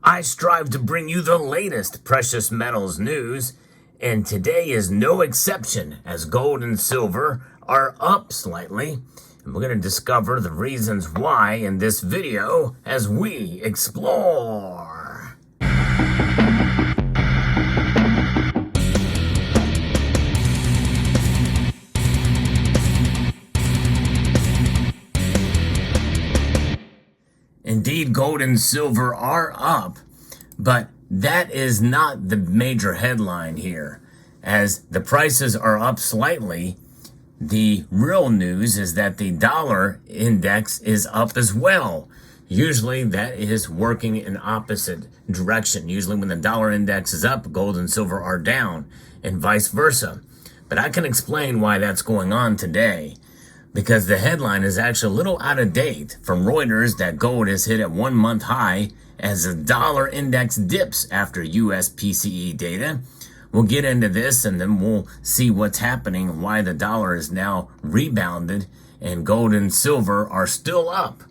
I strive to bring you the latest precious metals news, and today is no exception as gold and silver are up slightly. And we're going to discover the reasons why in this video as we explore. Indeed, gold and silver are up, but that is not the major headline here. As the prices are up slightly, the real news is that the dollar index is up as well. Usually that is working in opposite direction. Usually when the dollar index is up, gold and silver are down, and vice versa. But I can explain why that's going on today, because the headline is actually a little out of date from Reuters that gold has hit a 1 month high as the dollar index dips after US PCE data. We'll get into this and then we'll see what's happening and why the dollar is now rebounded and gold and silver are still up.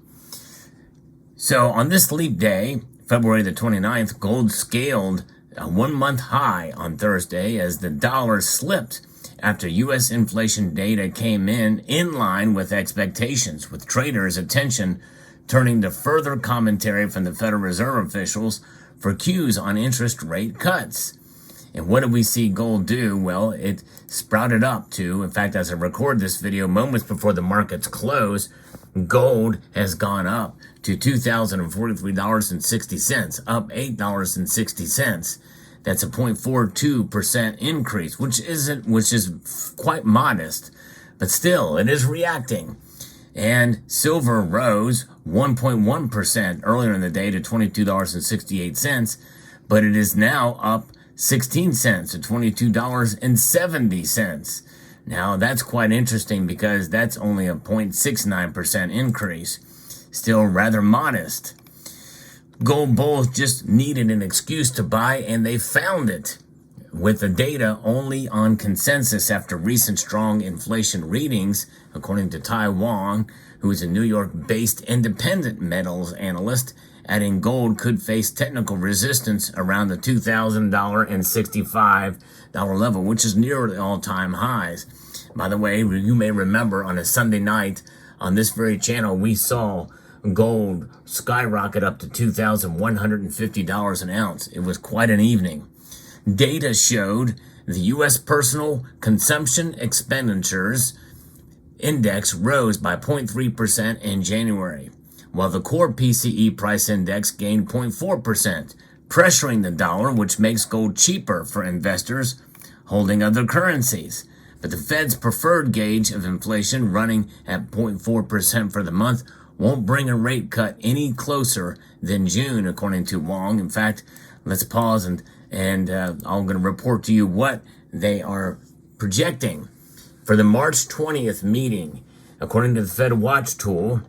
So on this leap day, February the 29th, gold scaled a 1 month high on Thursday as the dollar slipped after U.S. inflation data came in line with expectations, with traders' attention turning to further commentary from the Federal Reserve officials for cues on interest rate cuts. And what did we see gold do? Well, it sprouted up to, in fact, as I record this video, moments before the markets close, gold has gone up to $2,043.60, up $8.60. That's a 0.42% increase, which is quite modest, but still it is reacting. And silver rose 1.1% earlier in the day to $22.68, but it is now up 16 cents to $22.70. Now that's quite interesting because that's only a 0.69% increase, still rather modest. Gold bulls just needed an excuse to buy, and they found it, with the data only on consensus after recent strong inflation readings, according to Tai Wong, who is a New York-based independent metals analyst, adding gold could face technical resistance around the $2,000 and $65 level, which is near the all-time highs. By the way, you may remember on a Sunday night on this very channel, we saw gold skyrocket up to $2,150 an ounce. It was quite an evening. Data showed the U.S. personal consumption expenditures index rose by 0.3% in January, while the core PCE price index gained 0.4%, pressuring the dollar, which makes gold cheaper for investors holding other currencies. But the Fed's preferred gauge of inflation, running at 0.4% for the month, won't bring a rate cut any closer than June, according to Wong. In fact, let's pause and I'm going to report to you what they are projecting. For the March 20th meeting, according to the Fed Watch tool,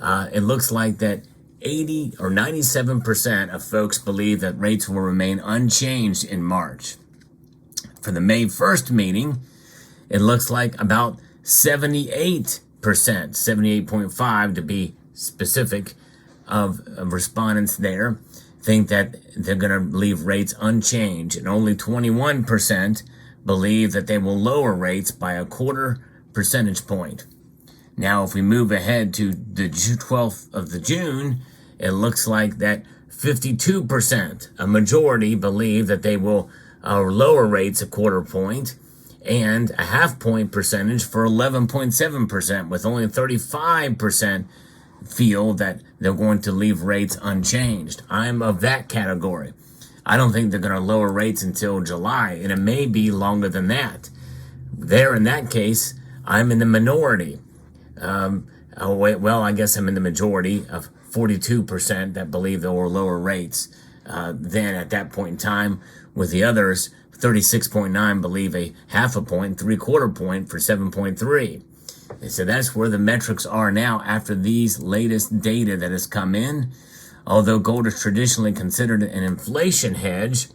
it looks like that 80 or 97% of folks believe that rates will remain unchanged in March. For the May 1st meeting, it looks like about 78% to be specific, of respondents there think that they're going to leave rates unchanged, and only 21% believe that they will lower rates by a 0.25 percentage point. Now, if we move ahead to the 12th of the June, it looks like that 52%, a majority, believe that they will lower rates a 0.25 point, and a 0.5 point percentage for 11.7%, with only 35% feel that they're going to leave rates unchanged. I'm of that category. I don't think they're going to lower rates until July, and it may be longer than that. There, in that case, I'm in the minority. I guess I'm in the majority of 42% that believe they will lower rates. Then at that point in time, with the others, 36.9 believe a 0.5 point, 0.75 point for 7.3. And so that's where the metrics are now after these latest data that has come in. Although gold is traditionally considered an inflation hedge,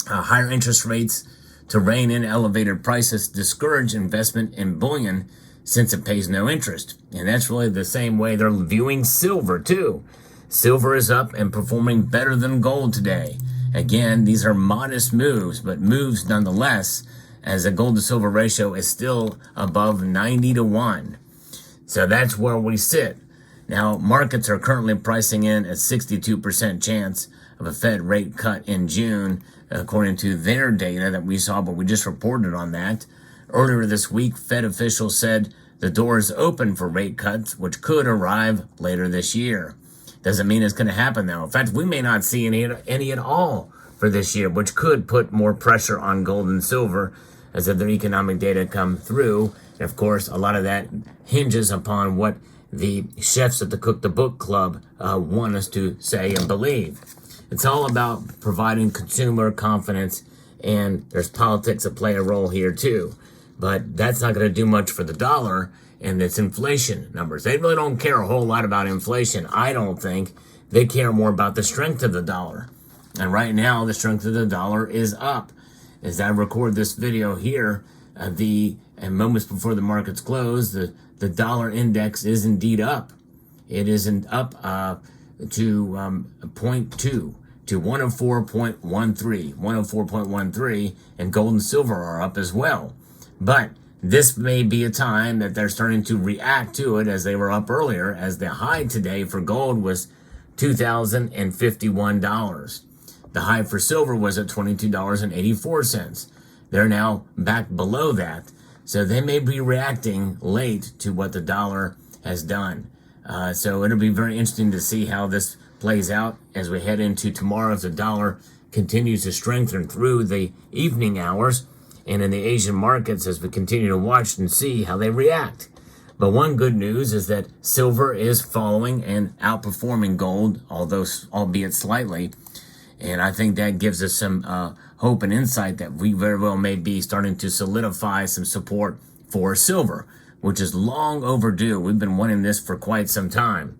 higher interest rates to rein in elevated prices discourage investment in bullion since it pays no interest. And that's really the same way they're viewing silver too. Silver is up and performing better than gold today. Again, these are modest moves, but moves nonetheless, as the gold to silver ratio is still above 90 to 1. So that's where we sit. Now, markets are currently pricing in a 62% chance of a Fed rate cut in June, according to their data that we saw, but we just reported on that. Earlier this week, Fed officials said the door is open for rate cuts, which could arrive later this year. Doesn't mean it's going to happen, though. In fact, we may not see any at all for this year, which could put more pressure on gold and silver as their economic data come through. And of course, a lot of that hinges upon what the chefs at the Cook the Book Club want us to say and believe. It's all about providing consumer confidence, and there's politics that play a role here too. But that's not going to do much for the dollar and its inflation numbers. They really don't care a whole lot about inflation, I don't think. They care more about the strength of the dollar. And right now, the strength of the dollar is up. As I record this video here, and moments before the markets close, the dollar index is indeed up. It isn't up to 0.2 to 104.13, and gold and silver are up as well. But this may be a time that they're starting to react to it, as they were up earlier, as the high today for gold was $2,051. The high for silver was at $22.84. They're now back below that. So they may be reacting late to what the dollar has done. So it'll be very interesting to see how this plays out as we head into tomorrow, as the dollar continues to strengthen through the evening hours, and in the Asian markets as we continue to watch and see how they react. But one good news is that silver is following and outperforming gold, albeit slightly. And I think that gives us some hope and insight that we very well may be starting to solidify some support for silver, which is long overdue. We've been wanting this for quite some time.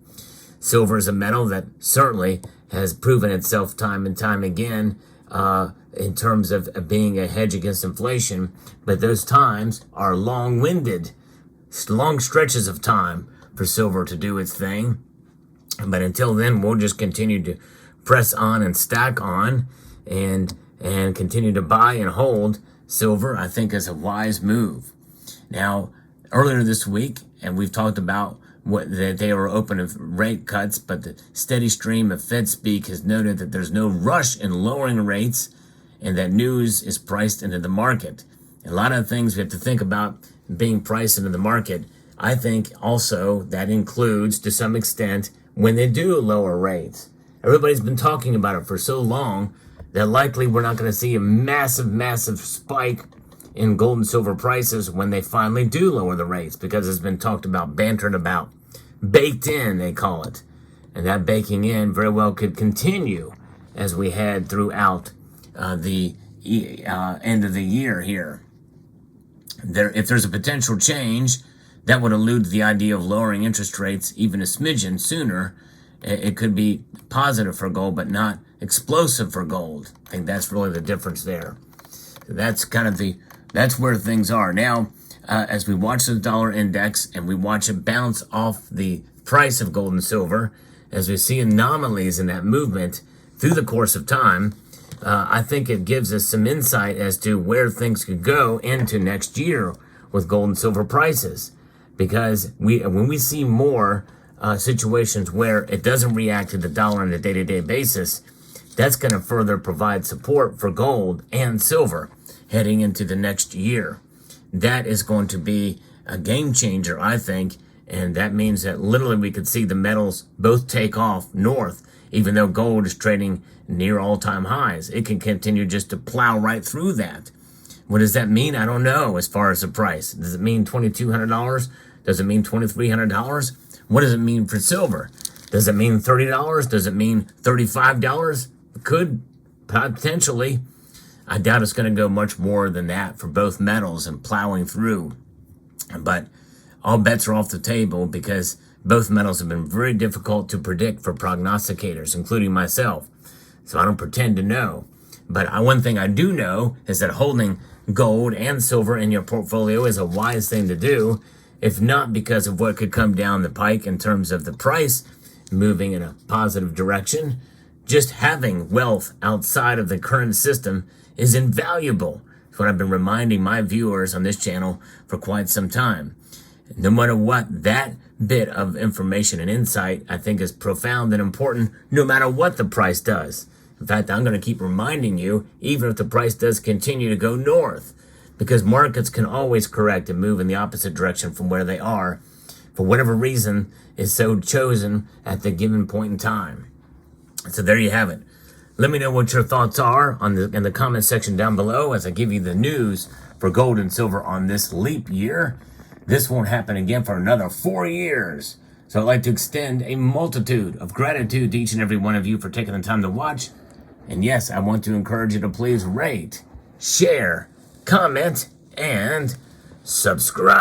Silver is a metal that certainly has proven itself time and time again in terms of being a hedge against inflation, but those times are long-winded, long stretches of time for silver to do its thing. But until then, we'll just continue to press on and stack on and continue to buy and hold silver. I think is a wise move. Now, earlier this week, and we've talked about that they were open to rate cuts, but the steady stream of Fed speak has noted that there's no rush in lowering rates, and that news is priced into the market. A lot of things we have to think about being priced into the market. I think also that includes, to some extent, when they do lower rates. Everybody's been talking about it for so long that likely we're not going to see a massive spike in gold and silver prices when they finally do lower the rates, because it's been talked about, bantered about, baked in, they call it. And that baking in very well could continue as we head throughout the end of the year here. If there's a potential change, that would allude to the idea of lowering interest rates even a smidgen sooner. It could be positive for gold, but not explosive for gold. I think that's really the difference there. That's that's where things are. Now, as we watch the dollar index and we watch it bounce off the price of gold and silver, as we see anomalies in that movement through the course of time, I think it gives us some insight as to where things could go into next year with gold and silver prices. Because when we see more situations where it doesn't react to the dollar on a day-to-day basis, that's going to further provide support for gold and silver heading into the next year. That is going to be a game changer, I think, and that means that literally we could see the metals both take off north. Even though gold is trading near all-time highs, it can continue just to plow right through that. What does that mean? I don't know as far as the price. Does it mean $2,200? Does it mean $2,300? What does it mean for silver? Does it mean $30? Does it mean $35? It could, potentially. I doubt it's going to go much more than that for both metals and plowing through. But all bets are off the table because both metals have been very difficult to predict for prognosticators, including myself. So I don't pretend to know. But one thing I do know is that holding gold and silver in your portfolio is a wise thing to do, if not because of what could come down the pike in terms of the price moving in a positive direction. Just having wealth outside of the current system is invaluable. It's what I've been reminding my viewers on this channel for quite some time. No matter what, that bit of information and insight I think is profound and important no matter what the price does. In fact, I'm going to keep reminding you, even if the price does continue to go north, because markets can always correct and move in the opposite direction from where they are, for whatever reason is so chosen at the given point in time. So there you have it. Let me know what your thoughts are in the comment section down below as I give you the news for gold and silver on this leap year. This won't happen again for another 4 years. So I'd like to extend a multitude of gratitude to each and every one of you for taking the time to watch. And yes, I want to encourage you to please rate, share, comment, and subscribe.